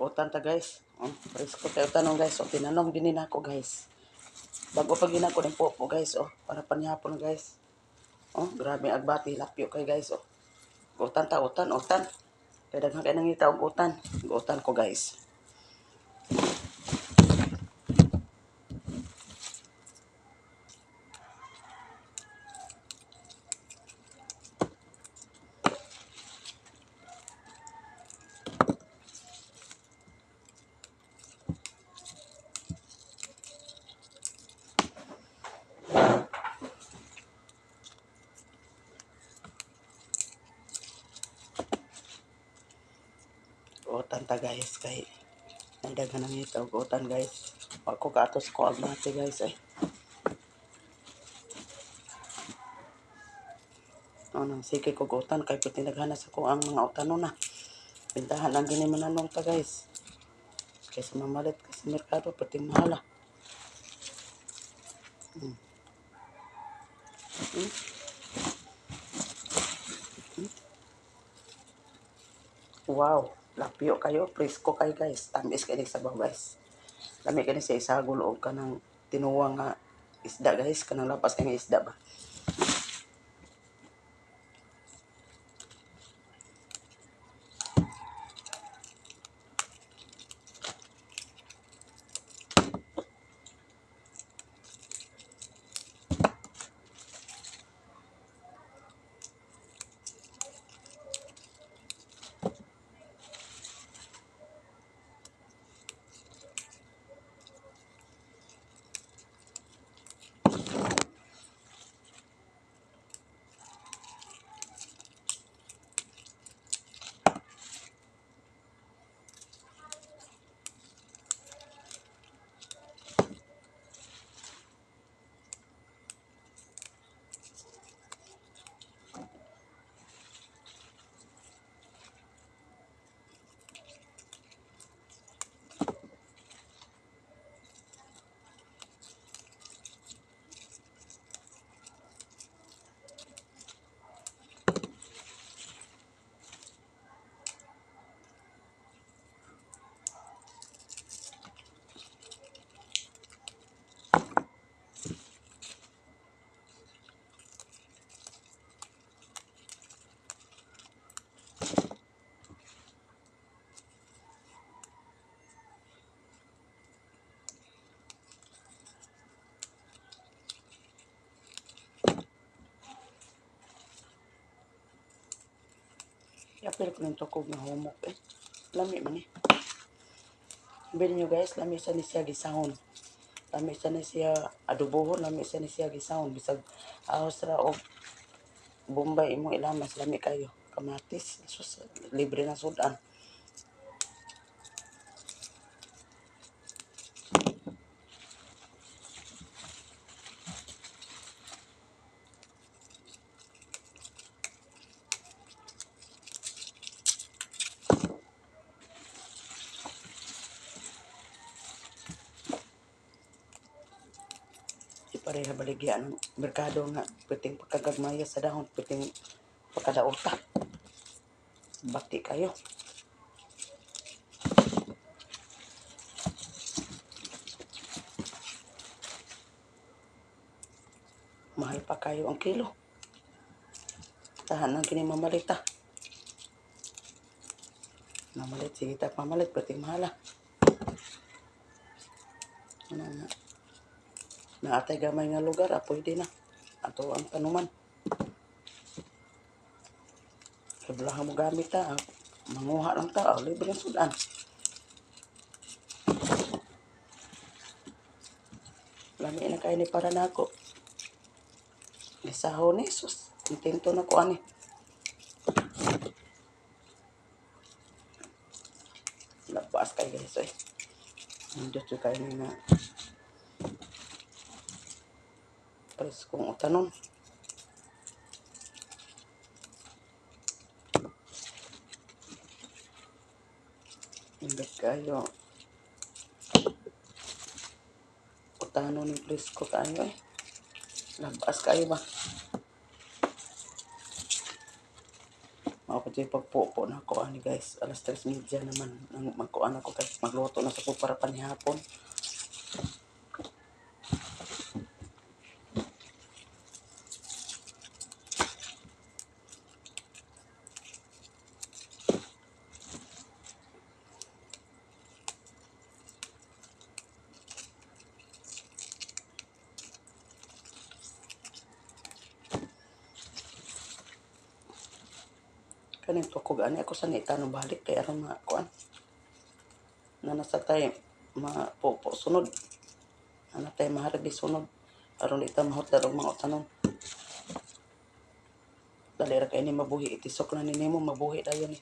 Utan ta guys. Presko kayo tanong guys. O tinanong din ako guys. Bago pag ginako ng popo guys. Para panyapon guys. Grabe agbati. Lapyo kayo guys. Utan ta, utan. Kaya daghan kayo nangita og utan. Utan ko guys. Utan ta guys. Kay daghan nangita og utan guys. Ako kaatos ko agbati guys nang sige ko utan kay puti naghana sa ko ang mga utano na. Pintahan lang gini mananong ta guys. Kaysa mamalit ka sa merkado pati mahala. Wow, lapyo kayo, presko kayo guys. Tamis kayo sa baw guys. Lami kayo sa isagol o kanang tinuwang nga isda guys. Kanang lapas kayo isda ba. Yapil ko ng tukog na humok Lami man Bilhin nyo guys, lami sa ni siya gisahon. Lami sa ni siya adobohon, lami sa ni siya gisahon. Bisag ahos ra o Bombay imong ilamas, lami kayo. Kamatis, sus, libre na sudan. Pareha baligya ng merkado nga piting pagkagagmaya sa dahon, piting pagkadauta. Bati kayo. Mahal pa kayo ang kilo. Tahan lang kini mamalita. Mamalit, sige ta pamalit, piting mahala. Ano nga. Naatay gamay nga lugar, pwede na. Ato ang tanuman. Kabulahan mo gamit manguha lang libre ng sudan. Lami na kayo ni para na ako. Isaho ni, sus. Intento na ko ani. Lapas kayo guys Hindi kayo na preskong utanon. Hindi kayo utanon ng presko kayo Labas kayo ba? Mao yung pagpupo na ko ani guys. Alas 3:30 naman nang magkuan ako kay magluto na sa ko para panihapon. Kaning tukog ani ako sa itanong balik kay aron makuan. Na nasa tay mapupo sunod. Ana tay maharag di sunod. Aron ita mahutdan og mga tanon. Dali ra kay ni mabuhi itisok na nimo mabuhi dayon ni.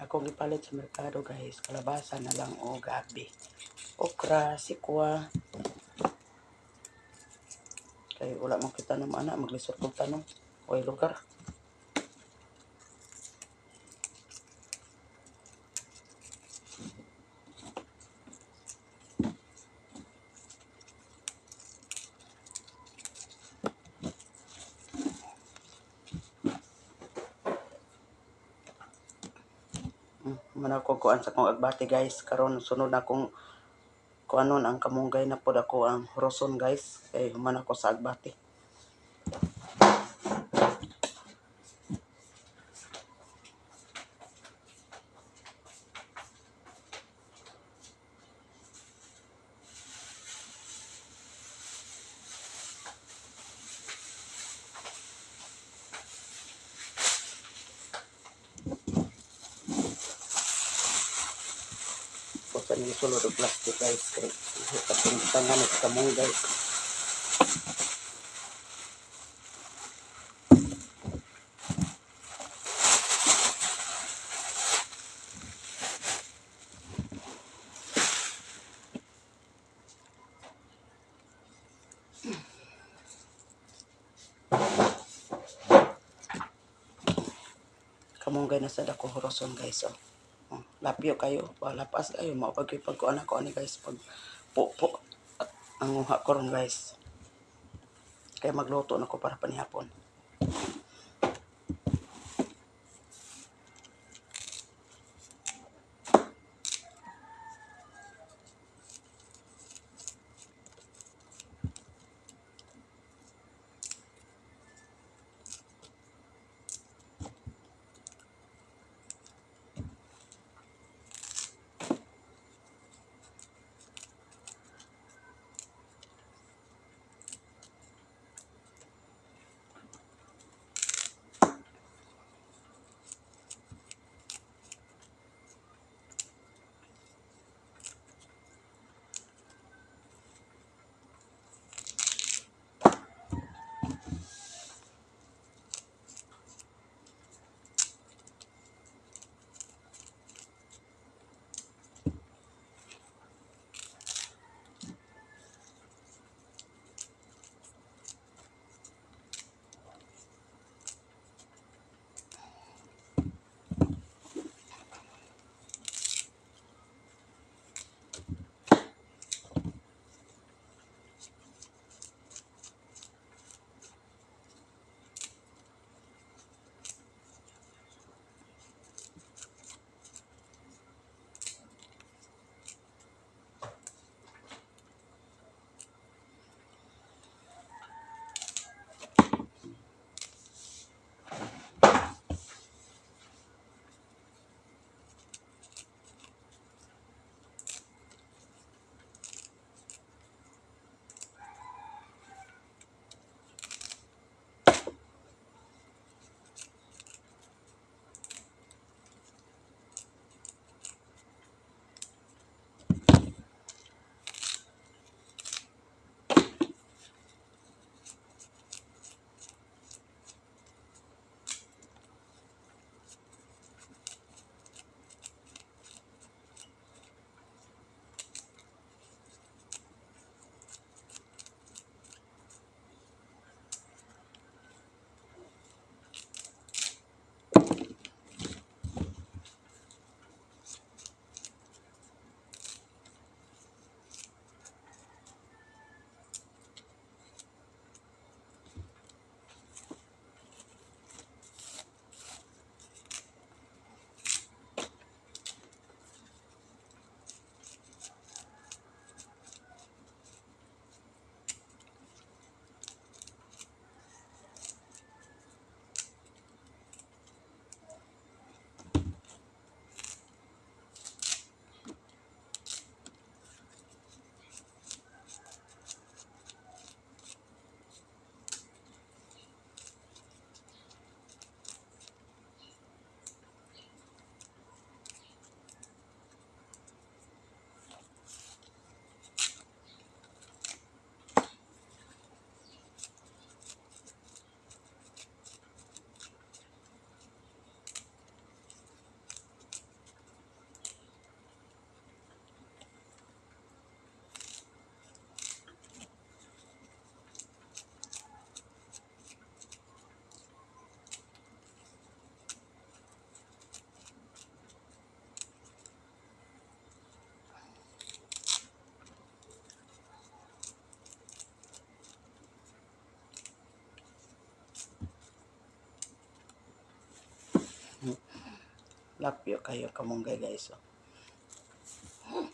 Ako gipalit sa merkado guys, kalabasa na lang o gabi. Okra, sikwa. Kay wala man kita ng ana, maglisod kong tanong. Oy lugar. Man ako kuan sa kong agbati guys, karon sunod akong kuanon ang kamunggay na pod ako ang roson guys. Kay human ako sa agbati. Sa ni sulod og plastic guys kay katong tangan at kamunggay. Kamunggay na sa dako roson guys oh. Lapyo kayo, lapas kayo mao pag pagkuan ako ani guys pag pupo ang uha ko guys. Kaya magluto na ko para panihapon. Lapyo kayo kamonggay guys. Oh.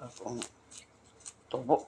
Akong tubo.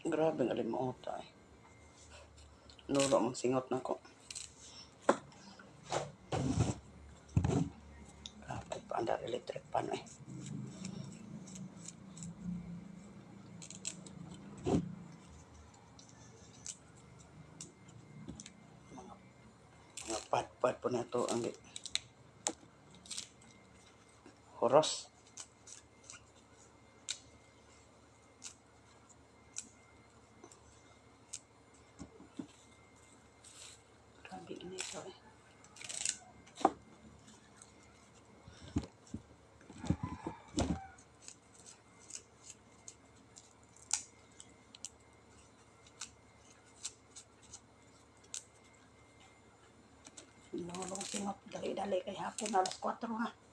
Grabe nga limuot ay. Nulo mong singot na ko. Grabe pa ang electric pan eh. Mga pad-pad po na ito ang horos. Grabe ito eh. Nulong singot, dali-dali kay hapon, alas 4 na.